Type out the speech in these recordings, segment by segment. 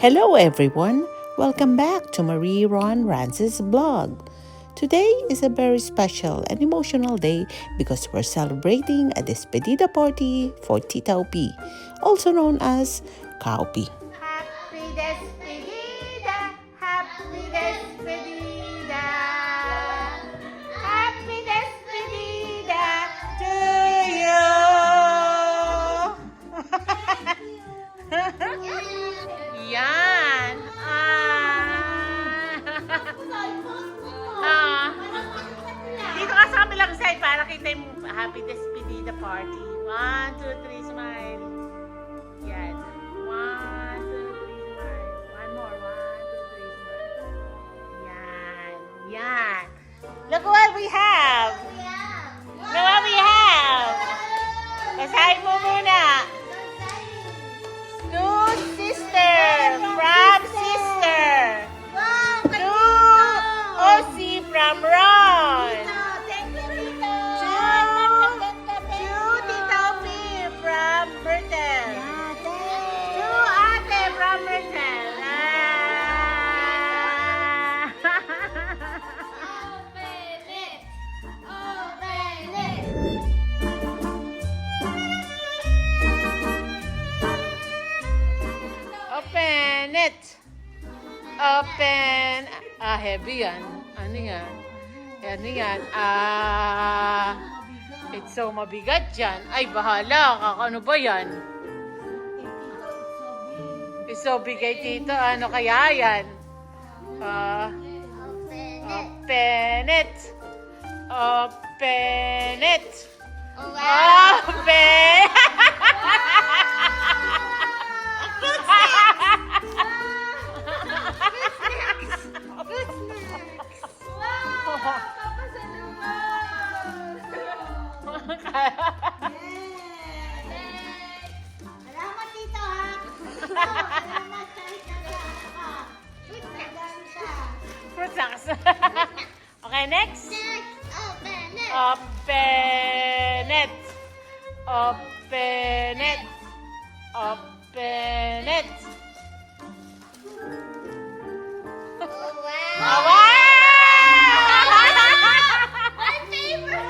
Hello everyone, welcome back to Marie Ron Rance's blog. Today is a very special and emotional day because we're celebrating a despedida party for Tita Upi, also known as Kaupi. Happy despedida, happy despedida, happy despedida to you. Yan. Dito ka sa kabilang side para kita yung happy despedida party. 1, 2, 3, smile. Yan. 1, 2, 3, smile. One more. 1, 2, 3, smile. Yan. Yan. Look what we have. Look what we have. Basahin mo muna. To sister. From sister. To Osi from Ron. To Tita Upi from Britain. To Ate from Britain. Open it. Open. Heavy yan. Ano yan? Ano yan? It's so mabigat yan. Ay, bahala. Ano ba yan? It's so big kay Tito. Ano kaya yan? Open it. Open it. Open. Salamat dito ha. Salamat kahit Fruit snacks. Okay, next. Open it. Open it. Open it. Open it. Wow. Wow! My favorite.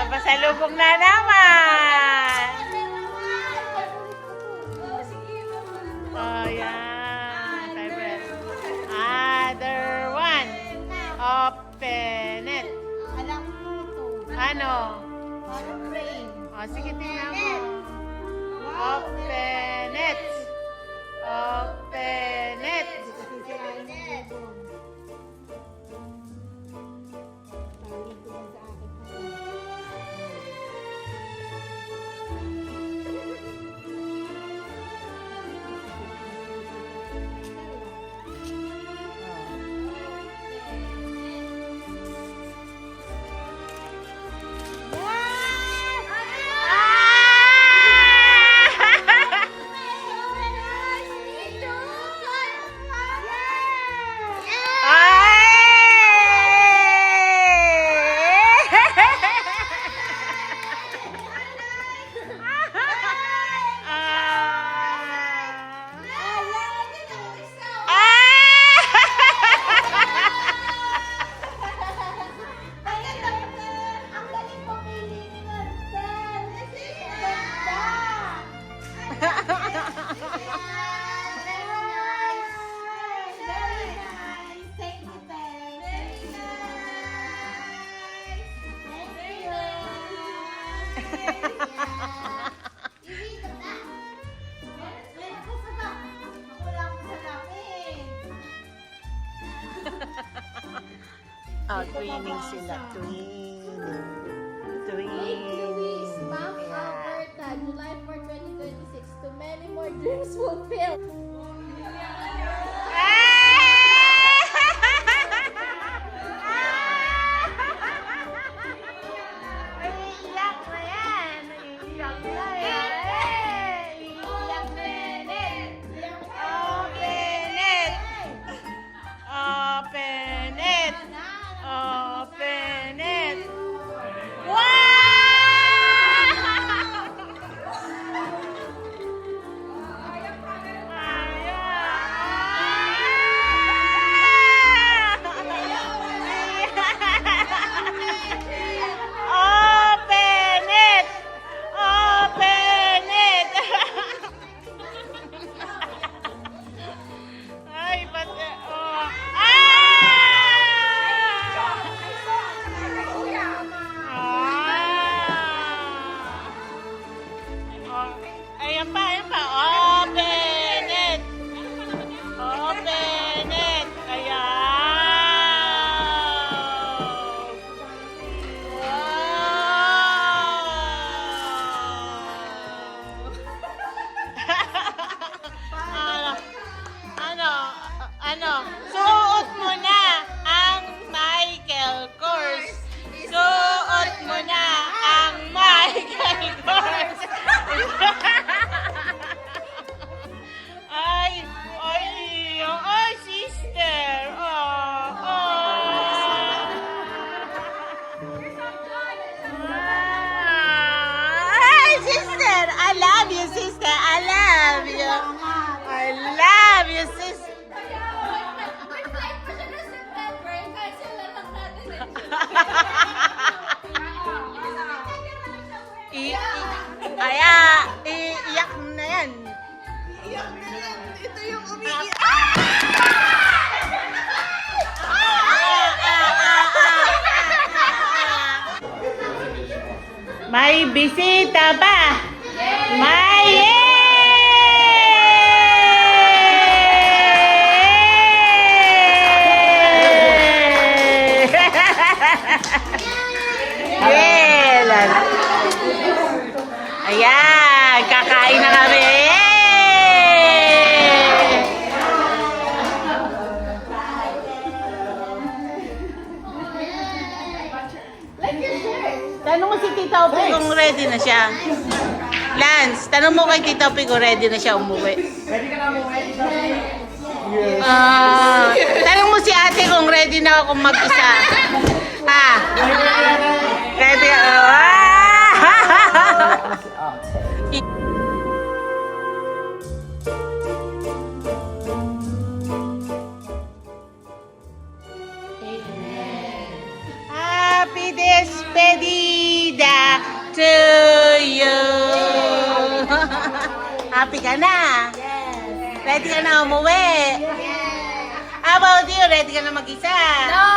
Mapasalubog na naman. Oh, yan. Favorite. Other one. Open it. Alam mo ito. Ano? Parang frame. Oh, sige, tingnan mo. Open it. Open it. Oh, twinning sila. Twinning. Ma'am Alberta, July 4, 2026. To many more dreams fulfilled. Iiyak na yan. Iiyak na yan. Open it. Open it. Open it. Open it. Wow! Iiyak mo na yan. Ito yung umiiyak. May bisita pa. May Ayan, kakain na kami. Tanong mo si Tita Opi kung ready na siya. Lance, tanong mo kay Tita Opi kung ready na siya umuwi. Ready ka na umuwi? Tanong mo si ate kung ready na akong mag-isa. Ha? Ready? Happy despedida to you. Happy ka na? Yes. Ready ka na umuwi? How about you? Ready ka na mag-isa? No!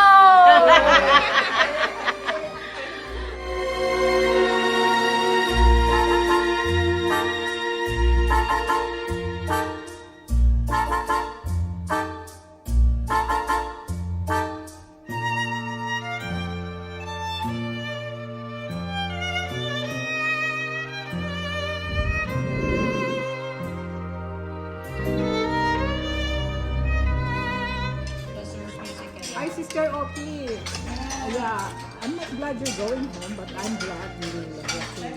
Hi, Sister Opi. Yeah, I'm not glad you're going home, but I'm glad you will get to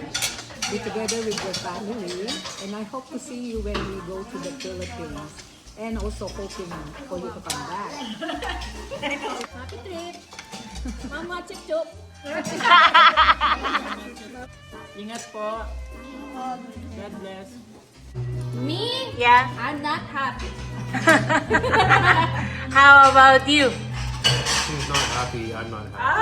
be together with your family. And I hope to see you when we go to the Philippines. And also hoping for you to come back. Happy trip. Mama, chip-chup. Ingat po. God bless. Me? Yeah. I'm not happy. How about you? She's not happy, I'm not happy. Ah!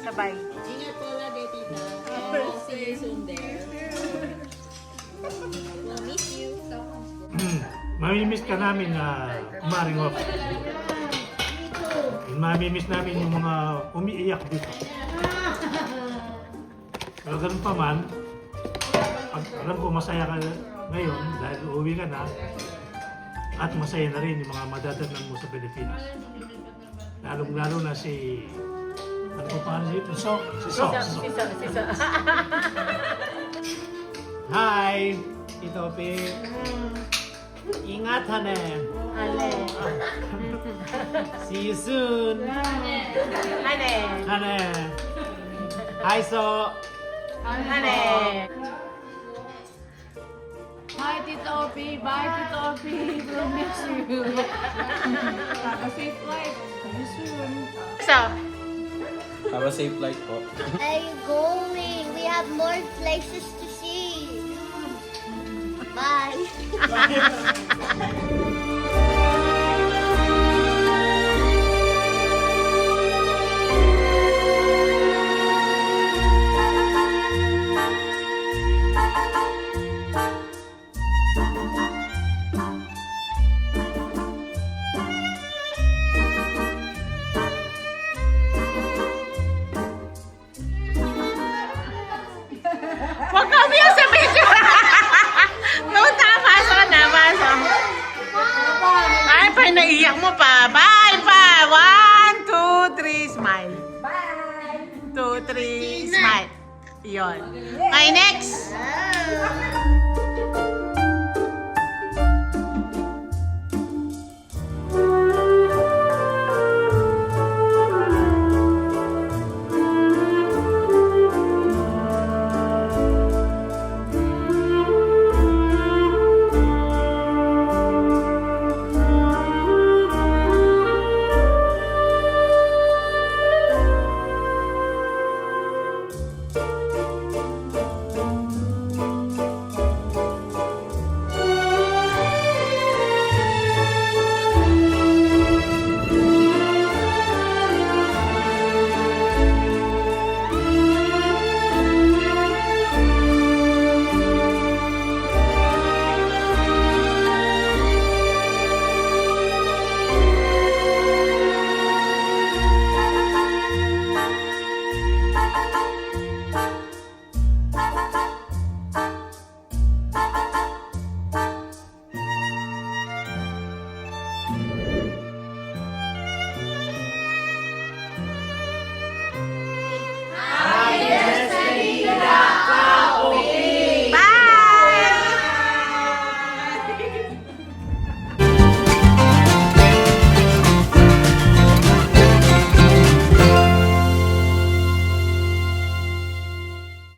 Sabay. Ingat po lagi, tita. I'll see you soon there. We'll miss you. Mamimiss ka namin na Maring Off. Mamimiss namin yung mga umiiyak dito. Pero ganun pa man, alam ko masaya ka ngayon dahil uuwi ka na at masaya na rin yung mga madadatnan mo sa Pilipinas. Lalong-lalo na si... Ano pa pangalan dito? Si So. Hi! Tito Opi. Ingat, Hane. See you soon. Hane. Hane. Hi, So. Hane. Hi, Tito Opi. Bye, Tito Opi. We'll miss you. Have a safe flight. See you soon. So, Have a safe flight po. Are you going? We have more places to see. Bye. huwag ka umiyak sa picture. Noon, pasok na. Ay, pa, naiyak mo pa. Bye pa. 1, 2, 3, smile. Bye. 2, 3, smile. Yun. Okay, next.